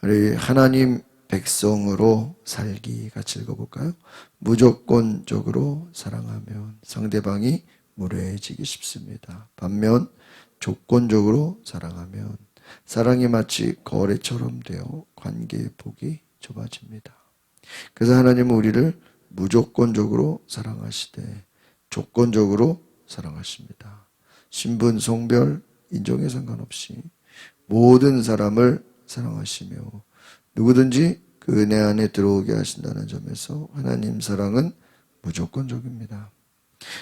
우리 하나님 백성으로 살기 같이 읽어볼까요? 무조건적으로 사랑하면 상대방이 무례해지기 쉽습니다. 반면 조건적으로 사랑하면 사랑이 마치 거래처럼 되어 관계의 폭이 좁아집니다. 그래서 하나님은 우리를 무조건적으로 사랑하시되 조건적으로 사랑하십니다. 신분, 성별, 인종에 상관없이 모든 사람을 사랑하시며 누구든지 그 은혜 안에 들어오게 하신다는 점에서 하나님 사랑은 무조건적입니다.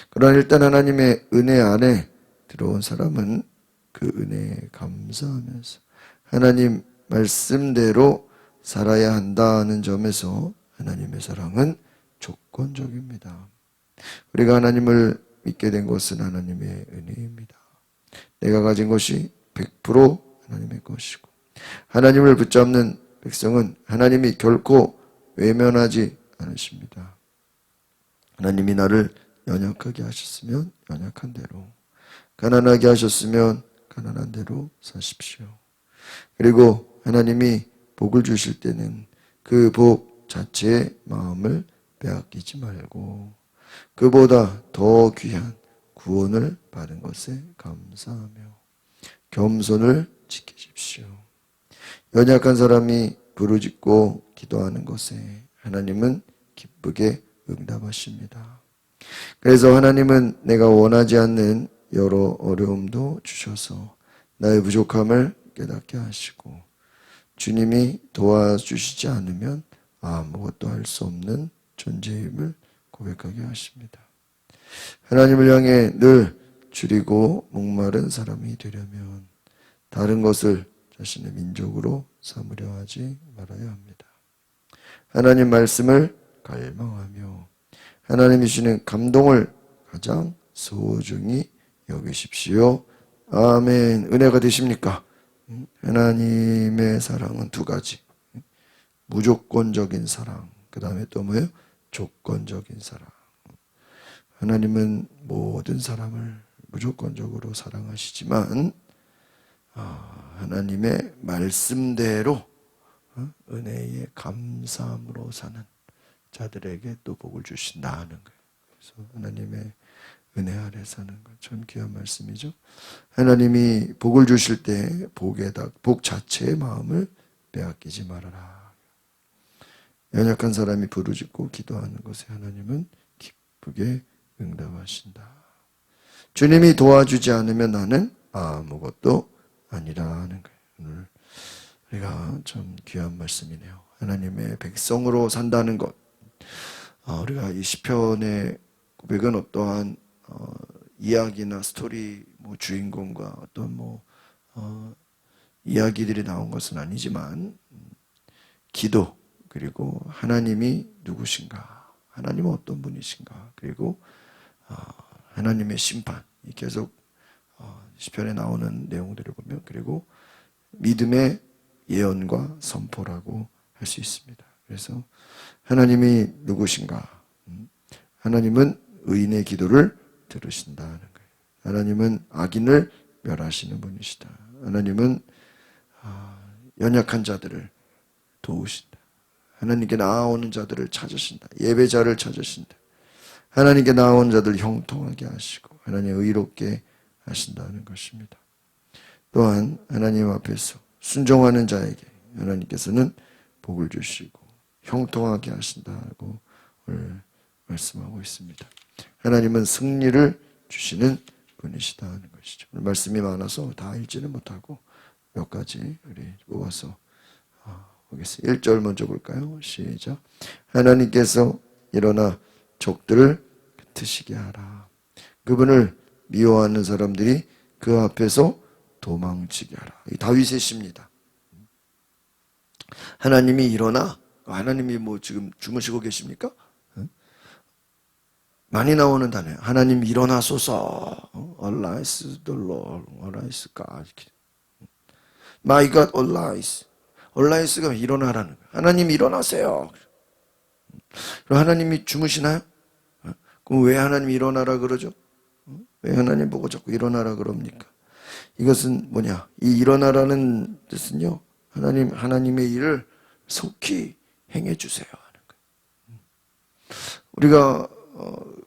그러나 일단 하나님의 은혜 안에 들어온 사람은 그 은혜에 감사하면서 하나님 말씀대로 살아야 한다는 점에서 하나님의 사랑은 조건적입니다. 우리가 하나님을 믿게 된 것은 하나님의 은혜입니다. 내가 가진 것이 100% 하나님의 것이고 하나님을 붙잡는 백성은 하나님이 결코 외면하지 않으십니다. 하나님이 나를 연약하게 하셨으면 연약한 대로, 가난하게 하셨으면 가난한 대로 사십시오. 그리고 하나님이 복을 주실 때는 그 복 자체의 마음을 빼앗기지 말고 그보다 더 귀한 구원을 받은 것에 감사하며 겸손을 지키십시오. 연약한 사람이 부르짖고 기도하는 것에 하나님은 기쁘게 응답하십니다. 그래서 하나님은 내가 원하지 않는 여러 어려움도 주셔서 나의 부족함을 깨닫게 하시고 주님이 도와주시지 않으면 아무것도 할 수 없는 존재임을 고백하게 하십니다. 하나님을 향해 늘 줄이고 목마른 사람이 되려면 다른 것을 자신의 민족으로 삼으려 하지 말아야 합니다. 하나님 말씀을 갈망하며 하나님이 주시는 감동을 가장 소중히 여기십시오. 아멘. 은혜가 되십니까? 하나님의 사랑은 두 가지. 무조건적인 사랑. 그 다음에 또 뭐예요? 조건적인 사랑. 하나님은 모든 사람을 무조건적으로 사랑하시지만 하나님의 말씀대로 은혜에 감사함으로 사는 자들에게 또 복을 주신다는 거예요. 그래서 하나님의 은혜 아래 사는 것 참 귀한 말씀이죠. 하나님이 복을 주실 때 복 자체의 마음을 빼앗기지 말아라. 연약한 사람이 부르짖고 기도하는 것에 하나님은 기쁘게 응답하신다. 주님이 도와주지 않으면 나는 아무것도 아니라는 거예요. 오늘 우리가 참 귀한 말씀이네요. 하나님의 백성으로 산다는 것. 우리가 이 시편의 고백은 어떠한 이야기나 스토리, 주인공과 어떤 이야기들이 나온 것은 아니지만 기도 그리고 하나님이 누구신가, 하나님은 어떤 분이신가, 그리고 하나님의 심판 계속 시편에 나오는 내용들을 보면 그리고 믿음의 예언과 선포라고 할 수 있습니다. 그래서 하나님이 누구신가? 하나님은 의인의 기도를 들으신다는 거예요. 하나님은 악인을 멸하시는 분이시다. 하나님은 연약한 자들을 도우신다. 하나님께 나아오는 자들을 찾으신다. 예배자를 찾으신다. 하나님께 나아온 자들을 형통하게 하시고 하나님 의롭게 하신다는 것입니다. 또한 하나님 앞에서 순종하는 자에게 하나님께서는 복을 주시고 형통하게 하신다고 오늘 말씀하고 있습니다. 하나님은 승리를 주시는 분이시다는 것이죠. 오늘 말씀이 많아서 다 읽지는 못하고 몇 가지 우리 모아서 보겠습니다. 1절 먼저 볼까요? 시작. 하나님께서 일어나 적들을 흩으시게 하라. 그분을 미워하는 사람들이 그 앞에서 도망치게 하라. 다윗의 시입니다. 하나님이 일어나, 하나님이 지금 주무시고 계십니까? 많이 나오는 단어예요. 하나님 일어나소서. Arise the Lord. Arise God. My God, arise. Arise가 일어나라는 거예요. 하나님 일어나세요. 그럼 하나님이 주무시나요? 그럼 왜 하나님 일어나라 그러죠? 왜 하나님 보고 자꾸 일어나라 그럽니까? 이것은 뭐냐? 이 일어나라는 뜻은요. 하나님의 일을 속히 행해 주세요 하는 거예요. 우리가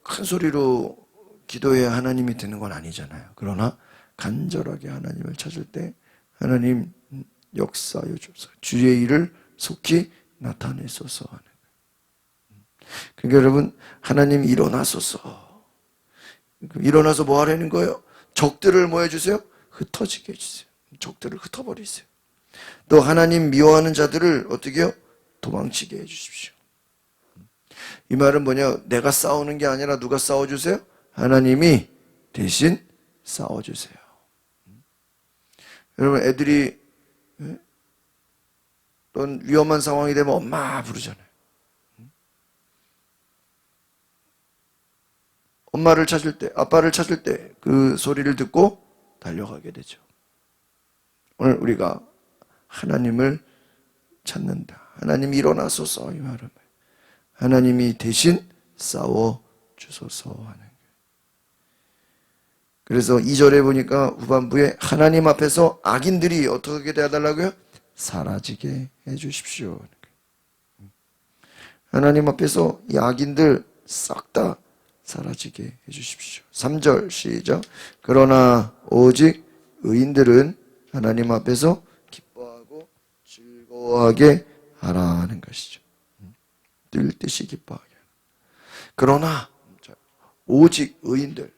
큰 소리로 기도해야 하나님이 듣는 건 아니잖아요. 그러나 간절하게 하나님을 찾을 때 하나님 역사하여 주소서, 주의 일을 속히 나타내소서 하는 거예요. 그러니까 여러분, 하나님 일어나소서. 일어나서 뭐 하라는 거예요? 적들을 뭐 해주세요? 흩어지게 해주세요. 적들을 흩어버리세요. 또 하나님 미워하는 자들을 어떻게 해요? 도망치게 해주십시오. 이 말은 뭐냐? 내가 싸우는 게 아니라 누가 싸워주세요? 하나님이 대신 싸워주세요. 여러분, 애들이 어떤 위험한 상황이 되면 엄마 부르잖아요. 엄마를 찾을 때, 아빠를 찾을 때 그 소리를 듣고 달려가게 되죠. 오늘 우리가 하나님을 찾는다. 하나님이 일어나소서, 이 말은 하나님이 대신 싸워 주소서 하는 거예요. 그래서 2절에 보니까 후반부에 하나님 앞에서 악인들이 어떻게 되어달라고요? 사라지게 해주십시오. 하나님 앞에서 이 악인들 싹 다 사라지게 해주십시오. 3절 시작. 그러나 오직 의인들은 하나님 앞에서 기뻐하고 즐거워하게 하라는 것이죠. 늘 뜻이 기뻐하게. 그러나 오직 의인들,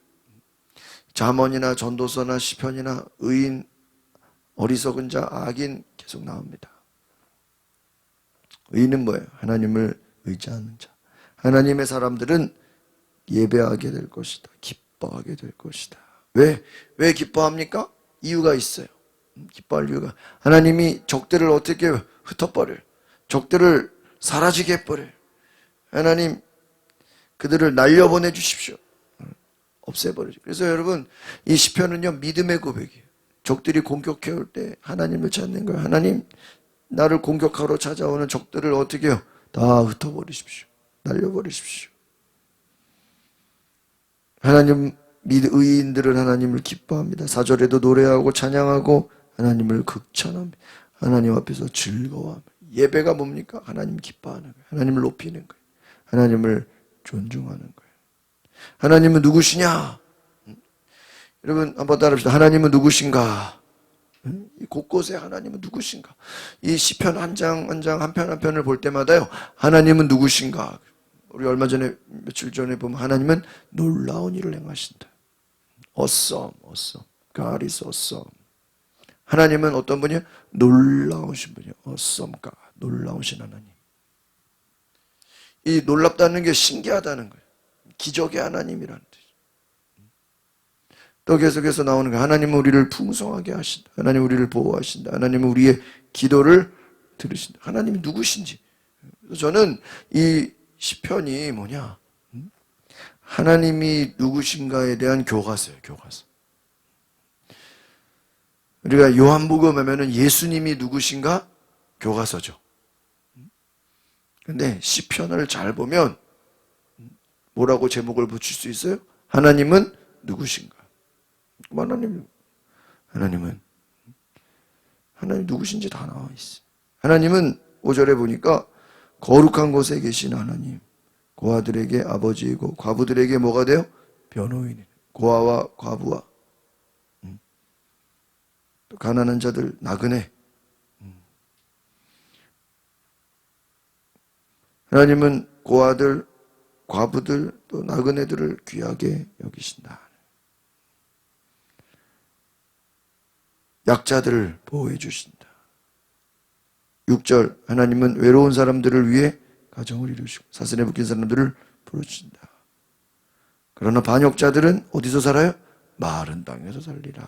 잠언이나 전도서나 시편이나 의인, 어리석은 자, 악인 계속 나옵니다. 의인은 뭐예요? 하나님을 의지하는 자. 하나님의 사람들은 예배하게 될 것이다. 기뻐하게 될 것이다. 왜 기뻐합니까? 이유가 있어요. 기뻐할 이유가, 하나님이 적들을 어떻게 흩어버려요? 적들을 사라지게 해버려요. 하나님 그들을 날려보내 주십시오. 없애버리죠. 그래서 여러분, 이 시편은요, 믿음의 고백이에요. 적들이 공격해 올 때 하나님을 찾는 거예요. 하나님, 나를 공격하러 찾아오는 적들을 어떻게 해요? 다 흩어버리십시오. 날려버리십시오. 하나님, 의인들은 하나님을 기뻐합니다. 4절에도 노래하고 찬양하고 하나님을 극찬합니다. 하나님 앞에서 즐거워합니다. 예배가 뭡니까? 하나님 기뻐하는 거예요. 하나님을 높이는 거예요. 하나님을 존중하는 거예요. 하나님은 누구시냐? 여러분 한번 따라합시다. 하나님은 누구신가? 곳곳에 하나님은 누구신가? 이 시편 한 장 한 장, 한 편 한 편을 볼 때마다요, 하나님은 누구신가? 우리 얼마 전에, 며칠 전에 보면 하나님은 놀라운 일을 행하신다. Awesome, awesome. God is awesome. 하나님은 어떤 분이요? 놀라우신 분이요. Awesome God. 놀라우신 하나님. 이 놀랍다는 게 신기하다는 거예요. 기적의 하나님이라는 뜻이죠. 또 계속해서 나오는 거예요. 하나님은 우리를 풍성하게 하신다. 하나님은 우리를 보호하신다. 하나님은 우리의 기도를 들으신다. 하나님이 누구신지. 저는 이 시편이 뭐냐? 하나님이 누구신가에 대한 교과서예요. 교과서. 우리가 요한복음 하면은 예수님이 누구신가? 교과서죠. 근데 시편을 잘 보면 뭐라고 제목을 붙일 수 있어요? 하나님은 누구신가? 하나님은 누구신지 다 나와 있어요. 하나님은 5절에 보니까 거룩한 곳에 계신 하나님, 고아들에게 아버지이고 과부들에게 뭐가 돼요? 변호인이에요. 고아와 과부와 또 가난한 자들, 나그네. 하나님은 고아들, 과부들, 또 나그네들을 귀하게 여기신다. 약자들을 보호해 주신다. 6절, 하나님은 외로운 사람들을 위해 가정을 이루시고 사슬에 묶인 사람들을 부르신다. 그러나 반역자들은 어디서 살아요? 마른 땅에서 살리라.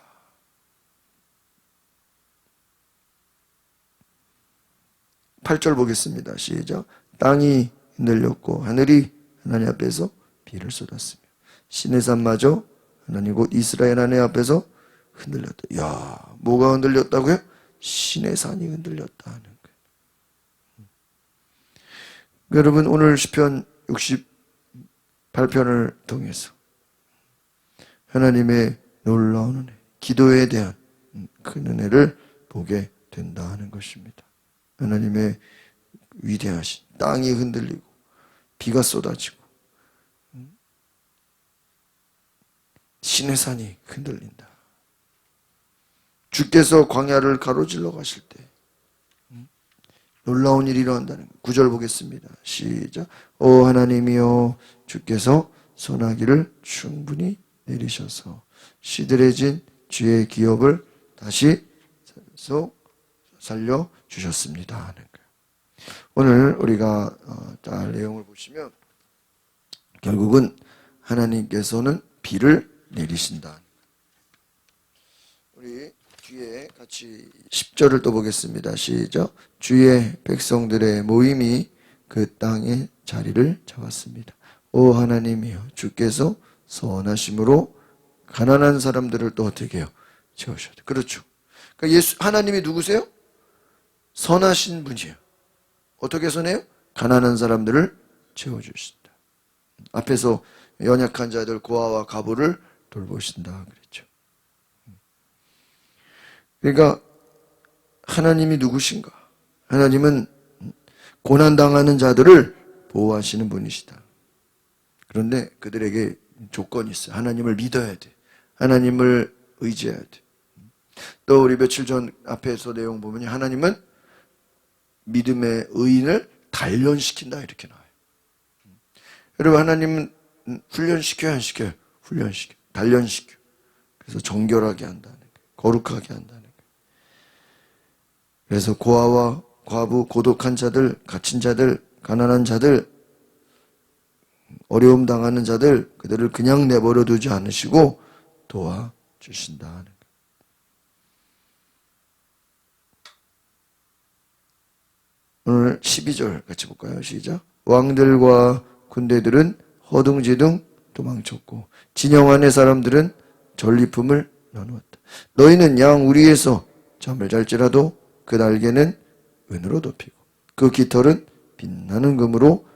8절 보겠습니다. 시작. 땅이 흔들렸고 하늘이 하나님 앞에서 비를 쏟았으며 신의 산마저 하나님 곧 이스라엘 하나님 앞에서 흔들렸다. 야, 뭐가 흔들렸다고요? 신의 산이 흔들렸다 하는 거예요. 여러분, 오늘 시편 68편을 통해서 하나님의 놀라운 은혜, 기도에 대한 큰 은혜를 보게 된다 하는 것입니다. 하나님의 위대하신, 땅이 흔들리고 비가 쏟아지고 시내산이 흔들린다. 주께서 광야를 가로질러 가실 때 놀라운 일이 일어난다는 거예요. 9절 보겠습니다. 시작. 오 하나님이여 주께서 소나기를 충분히 내리셔서 시들해진 주의 기업을 다시 살려주셨습니다 하는 거예요. 오늘 우리가 잘 내용을 보시면 결국은 하나님께서는 비를 내리신다. 우리 뒤에 같이 10절을 또 보겠습니다. 시작. 주의 백성들의 모임이 그 땅에 자리를 잡았습니다. 오 하나님이여 주께서 선하심으로 가난한 사람들을 또 어떻게 해요? 채우셔야 돼요. 그렇죠. 그러니까 하나님이 누구세요? 선하신 분이에요. 어떻게 선해요? 가난한 사람들을 채워주신다. 앞에서 연약한 자들 고아와 과부를 돌보신다 그랬죠. 그러니까 하나님이 누구신가? 하나님은 고난당하는 자들을 보호하시는 분이시다. 그런데 그들에게 조건이 있어요. 하나님을 믿어야 돼. 하나님을 의지해야 돼. 또 우리 며칠 전 앞에서 내용 보면 하나님은 믿음의 의인을 단련시킨다 이렇게 나와요. 여러분 하나님은 훈련시켜야 안 시켜요? 훈련시켜. 단련시켜. 그래서 정결하게 한다는 거예요. 거룩하게 한다는 거예요. 그래서 고아와 과부, 고독한 자들, 갇힌 자들, 가난한 자들, 어려움 당하는 자들, 그들을 그냥 내버려 두지 않으시고 도와주신다 하는 거예요. 오늘 12절 같이 볼까요? 시작. 왕들과 군대들은 허둥지둥 도망쳤고 진영 안의 사람들은 전리품을 나누었다. 너희는 양 우리에서 잠을 잘지라도 그 날개는 은으로 덮이고 그 깃털은 빛나는 금으로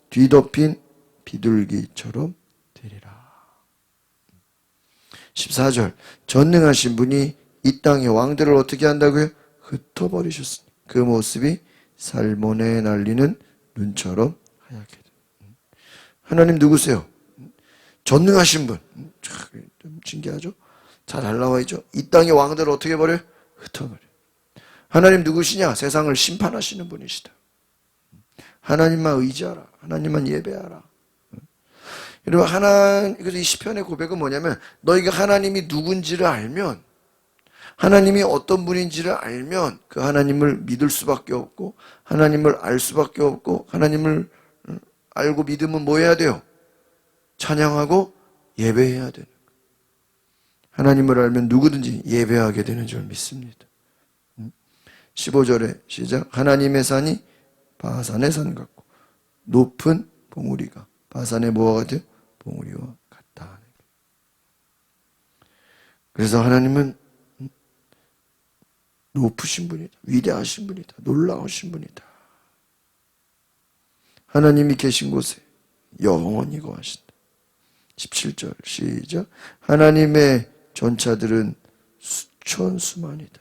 뒤덮인 비둘기처럼 되리라. 14절. 전능하신 분이 이 땅의 왕들을 어떻게 한다고요? 흩어버리셨으니 그 모습이 살몬에 날리는 눈처럼 하얗게 됩니다. 하나님 누구세요? 전능하신 분. 좀 신기하죠? 잘 나와 있죠? 이 땅의 왕들을 어떻게 버려요? 흩어버려요. 하나님 누구시냐? 세상을 심판하시는 분이시다. 하나님만 의지하라. 하나님만 예배하라. 여러분 그래서 이 시편의 고백은 뭐냐면 너희가 하나님이 누군지를 알면 하나님이 어떤 분인지를 알면 그 하나님을 믿을 수밖에 없고 하나님을 알 수밖에 없고 하나님을 알고 믿으면 뭐 해야 돼요? 찬양하고 예배해야 되는 거예요. 하나님을 알면 누구든지 예배하게 되는 줄 믿습니다. 15절에 시작. 하나님의 산이 바산의 산 같고 높은 봉우리가 바산의 뭐와 같아요? 봉우리와 같다. 그래서 하나님은 높으신 분이다. 위대하신 분이다. 놀라우신 분이다. 하나님이 계신 곳에 영원히 거하신다. 17절 시작. 하나님의 전차들은 수천수만이다.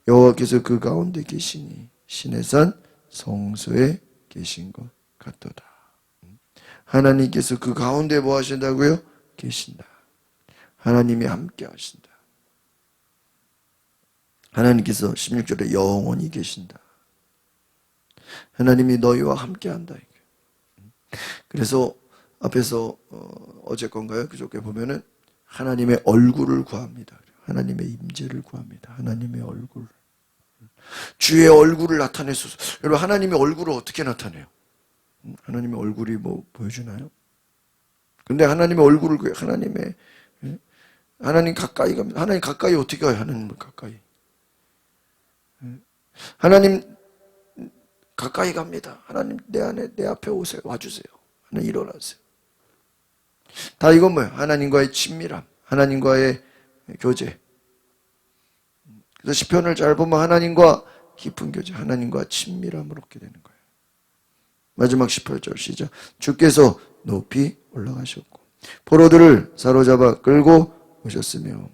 여호와께서 그 가운데 계시니 신의 산 성소에 계신 것 같도다. 하나님께서 그 가운데 뭐 하신다고요? 계신다. 하나님이 함께 하신다. 하나님께서 16절에 영원히 계신다. 하나님이 너희와 함께 한다. 그래서 앞에서 어제 건가요? 그저께 보면은 하나님의 얼굴을 구합니다. 하나님의 임재를 구합니다. 하나님의 얼굴. 주의 얼굴을 나타내소서. 여러분 하나님의 얼굴을 어떻게 나타내요? 하나님의 얼굴이 뭐 보여주나요? 근데 하나님의 얼굴을 구해요. 하나님 가까이 갑니다. 하나님 가까이 어떻게 가요? 하나님을 가까이. 하나님 가까이 갑니다. 하나님 내 앞에 오세요. 와주세요. 하나님 일어나세요. 다 이건 뭐예요? 하나님과의 친밀함, 하나님과의 교제. 그래서 시편을 잘 보면 하나님과 깊은 교제, 하나님과 친밀함을 얻게 되는 거예요. 마지막 18절 시작. 주께서 높이 올라가셨고 포로들을 사로잡아 끌고 오셨으며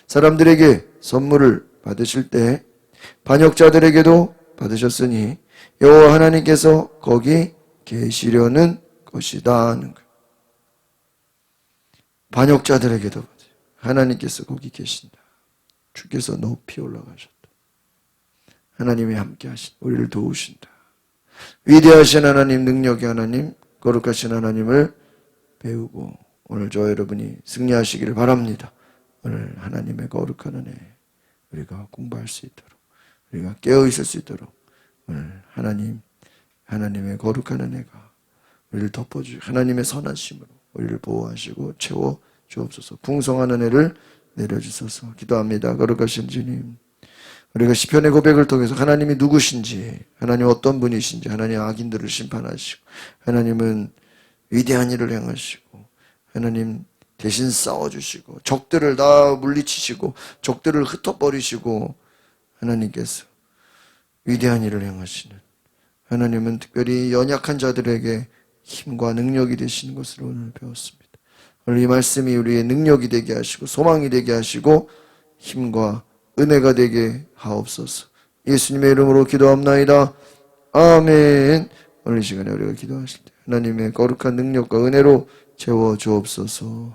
사람들에게 선물을 받으실 때 반역자들에게도 받으셨으니 여호와 하나님께서 거기 계시려는 것이다 하는 거예요. 반역자들에게도 하나님께서 거기 계신다. 주께서 높이 올라가셨다. 하나님이 함께 하신, 우리를 도우신다. 위대하신 하나님, 능력의 하나님, 거룩하신 하나님을 배우고 오늘 저 여러분이 승리하시기를 바랍니다. 오늘 하나님의 거룩한 은혜 우리가 공부할 수 있도록, 우리가 깨어 있을 수 있도록 오늘 하나님의 거룩한 은혜가 우리를 덮어주시고 하나님의 선하심으로 우리를 보호하시고 채워 주옵소서. 풍성한 은혜를 내려주소서. 기도합니다. 거룩하신 주님, 우리가 시편의 고백을 통해서 하나님이 누구신지, 하나님 어떤 분이신지, 하나님 악인들을 심판하시고 하나님은 위대한 일을 행하시고 하나님 대신 싸워주시고 적들을 다 물리치시고 적들을 흩어버리시고 하나님께서 위대한 일을 행하시는 하나님은 특별히 연약한 자들에게 힘과 능력이 되시는 것을 오늘 배웠습니다. 오늘 이 말씀이 우리의 능력이 되게 하시고 소망이 되게 하시고 힘과 은혜가 되게 하옵소서. 예수님의 이름으로 기도합나이다. 아멘. 오늘 이 시간에 우리가 기도하실 때 하나님의 거룩한 능력과 은혜로 채워 주옵소서.